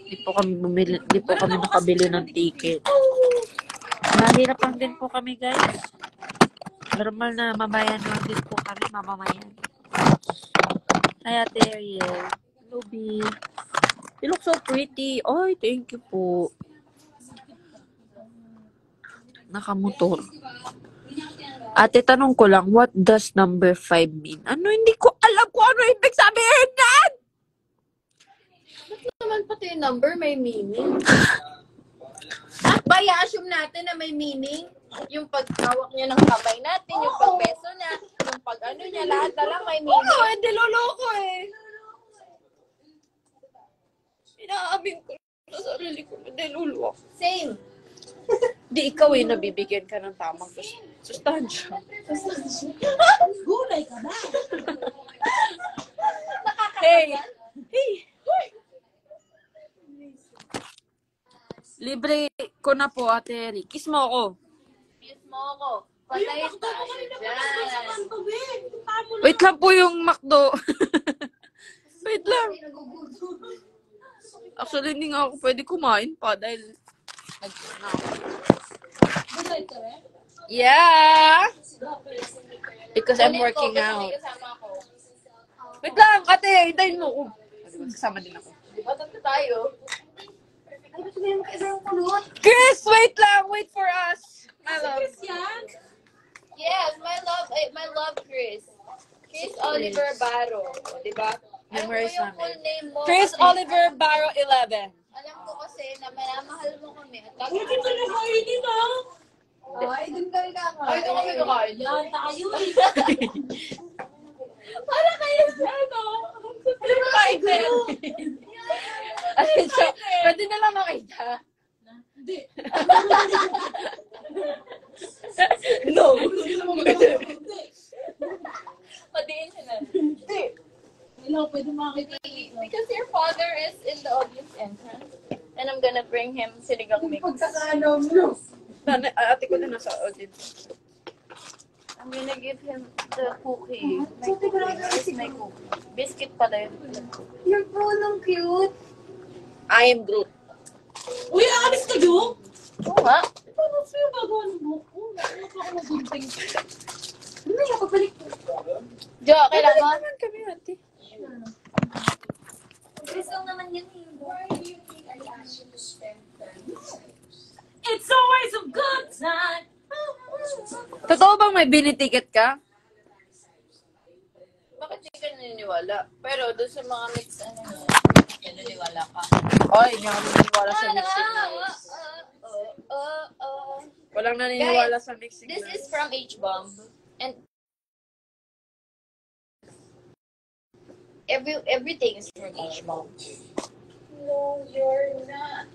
Di po kami nakabili ng ticket. Mahirap lang din po kami, guys. Normal na mamayan lang din po kami, mamamayan. Hi, Ate Ariel. Ruby. You look so pretty. Oy, thank you po. Nakamotor. Ate, tanong ko lang, what does number 5 mean? Ano, hindi ko alam kung ano ibig sabihin yan!
Naman pati yung number may meaning. At ba, i-assume natin na may meaning? Yung paghawak niya ng kamay natin, yung pagbeso niya, yung pag-ano niya, lahat na lang may meaning.
Oo, hindi loloko eh. Inaamin ko sa sarili ko, hindi loloko.
Same.
Di ikaw eh, nabibigyan ka ng tamang sustansya.
Gulay ka ba?
Hey! Hey! Libre ko na po, Ate Eri. Kiss mo ako.
Kiss mo ako. Patay tayo dyan.
Wait lang po yung McDo. Wait lang. Actually, hindi nga ako pwede kumain pa dahil
Gulay ka rin?
yeah! Because I'm working out. Wait lang, Ate, hintayin mo. Oh, kasama din ako.
Batat na tayo. Ay, ba't hindi mo kaisa yung kulot?
Chris, wait lang. Wait for us. My love.
Yan.
Yes, my love, Chris. Chris Oliver Barro. Diba?
Memorize
Alam mo yung
namin.
full name mo.
Chris
kasi-
Oliver Barro 11.
Alam ko kasi na minamahal mo kami. At lagi
Hindi ka na kainin, ha?
Ay, dun kami kakain. Ay, dun kami kakain.
Yan, tayo.
Para kayo sa ano?
Excited. So, pwede na lang makita.
Hindi.
No.
Patiin siya na.
Hello, pwede makakita.
Because your father is in the audience entrance. And I'm gonna bring him sinigang mix.
Pagkakaalam mo.
Ate ko na nasa audience.
I'm gonna give him the cookie. My cookie. Where's my cookie? Biscuit pala yun.
You're punong cute.
I am Groot.
Uy, aalis ka, Jo?
Oo nga.
Paano sa'yo gagawa ng buhok ko? Nakakita ko magunting.
Ano na siya pabalik?
Jo, kailan mo?
Naman kami, ate.
Chris lang naman yun eh.
It's always a good time.
Totoo bang may binitiket ka?
Bakit di ka naniniwala? Pero doon sa mga mix, ano yun? Naniniwala ka.
Oy, hindi ako naniniwala sa mixing noise. Walang naniniwala sa mixing
This
noise.
is from H-Bomb. And everything is from H-Bomb. No, you're not.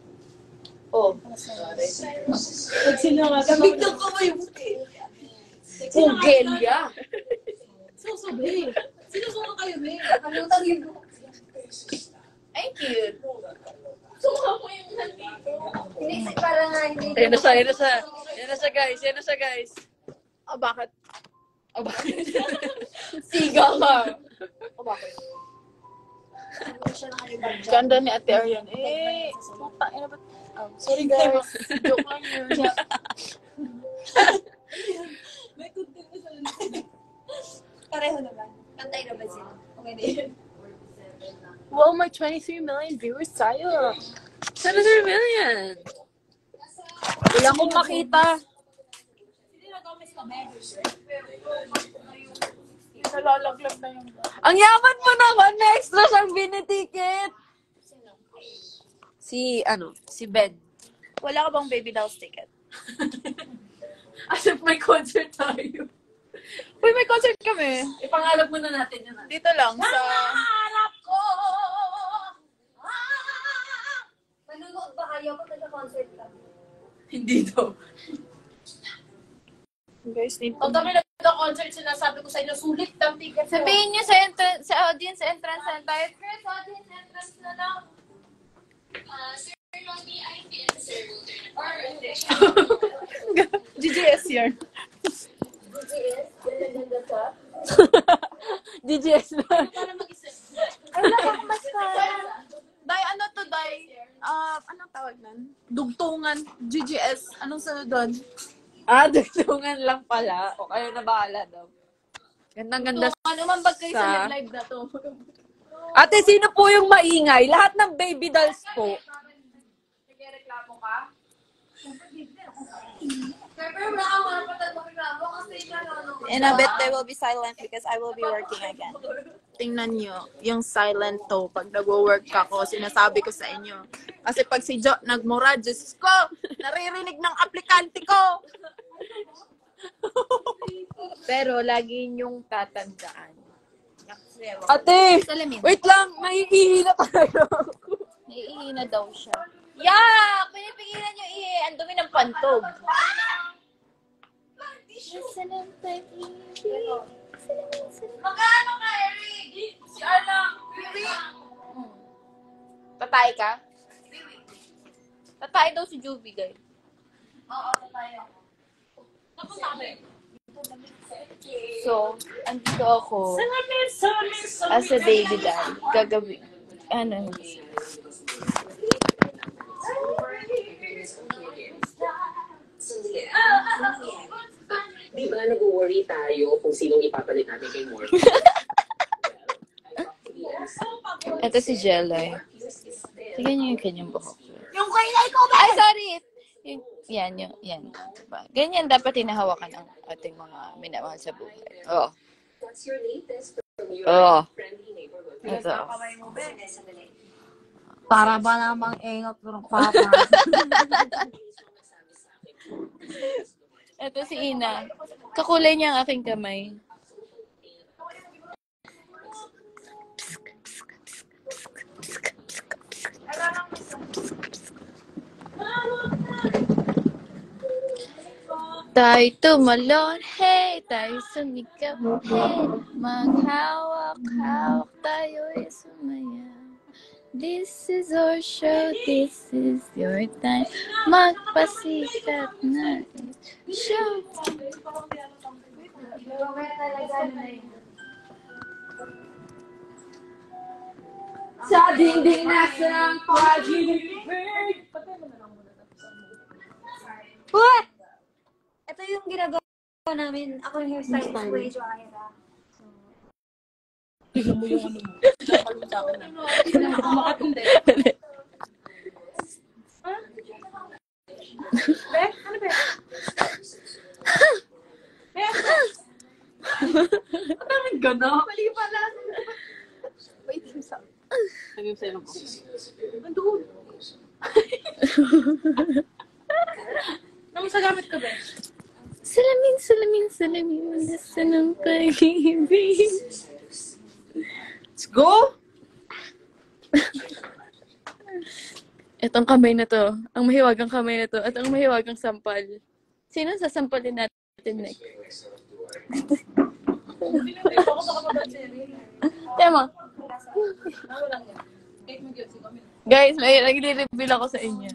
Oh, sorry.
Nagsinangatan ako.
Biglang kamay mo.
Ugelia.
Susabi. Sinusunod kayo, May.
Kalutang yung
Ay, cute. Suka mo yung nandito.
Hindi, parang nga hindi.
Yan na siya, yan na siya. Yan na siya, guys. Yan na siya, guys. Ah, bakit? Ah, bakit?
Siga ka.
Ah, bakit?
Ganda ni Ate Arian. Eh, sorry guys. Joke lang yun.
May content na sa
Pareho naman. Pantay naman sila. Okay na yun.
Wow, may 23 million viewers tayo.
700 million.
Wala akong makita.
Nalalaglag na yung...
Ang yaman mo naman, may extra siyang binitiket. Si Ben.
Wala ka bang baby dolls ticket?
As if may concert tayo.
Uy, may concert kami.
Ipangalap muna natin yun.
Dito lang sa...
Manunood ba kayo pag nagka-concert ka?
Hindi daw.
Guys,
Pag kami nagka-concert, sinasabi ko sa inyo, sulit ang ticket ko.
sabihin niyo sa audience entrance na tayo. Chris, audience entrance na lang. GGS yan.
Ganda ka?
DJS na.
Ay, lakang mascara. Day, ano to, Day? Anong tawag nun? Dugtungan. GGS. Anong sunod doon?
Dugtungan lang pala. O kayo na bahala daw. Gandang-ganda.
Ano man bag kayo
Sa-
sa live na to?
Ate, sino po yung maingay? Lahat ng baby dolls po.
Nagreklamo ka? And I bet they will be silent because I will be working again. Tingnan nyo, yung silent to, pag nagwo-work ako, sinasabi ko sa inyo. Kasi pag si Jo nagmura, Diyos ko, naririnig ng aplikante ko. Pero lagi nyong tatandaan.
Ate,
Salamin.
wait lang. Naiihina tayo.
Naiihina daw siya. Yeah! Pinipigilan nyo ang dumi ng pantog. Magkano ka, Eric? Si Arla. Tatay ka? Tatay daw si Juvie, guys. Oo, tatay ako. So, andito ako as a baby doll. Gagawin. Ano?
Di ba nag-worry tayo kung sinong ipapalit natin kay Morphe?
Ito si Jelay. Tignan niyo yung kanyang buhok.
Yung kailay ko ba?
Ay, sorry! Yan. Diba? Ganyan dapat hinahawakan ang ating mga minamahal sa buhay. Oo.
That's your latest from your
Oo.
friendly neighborhood.
Ito.
Para ba namang engot ng papa?
Ito si Ina. Kakulay niya ang aking kamay. Tayo tumalon, hey! Tayo sumikap, hey! Maghawak-hawak tayo'y sumaya. This is our show, this is your time. Magpasikat na show.
Sa dingding nasa ng pag-ibig.
What? Ito yung ginagawa namin. Ako yung hairstylist ko, Joanna.
Tignan mo yung ano mo. Nakakalun sa akin. Makatindi.
Ang gana.
Mali pala. Wait,
Ano yung sa'yo po?
Andun.
Naman sa gamit ko, be?
Salamin. Nasa ng pag-ibig.
Let's go!
Itong kamay na to. Ang mahiwagang kamay na to. At ang mahiwagang sampal. Sino sasampalin natin next? Tema. Guys, may nagre-reveal ako sa inyo.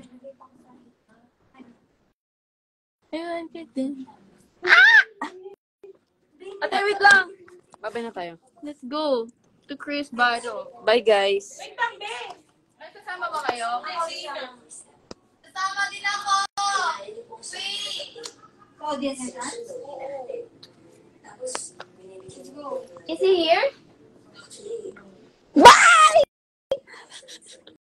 Ewan ko din.
Ate, wait lang. Babay na tayo.
Let's go to Chris Battle.
Bye, guys.
Ay, kasama ba kayo? Kasama din ako!
Audience entrance?
Is he here?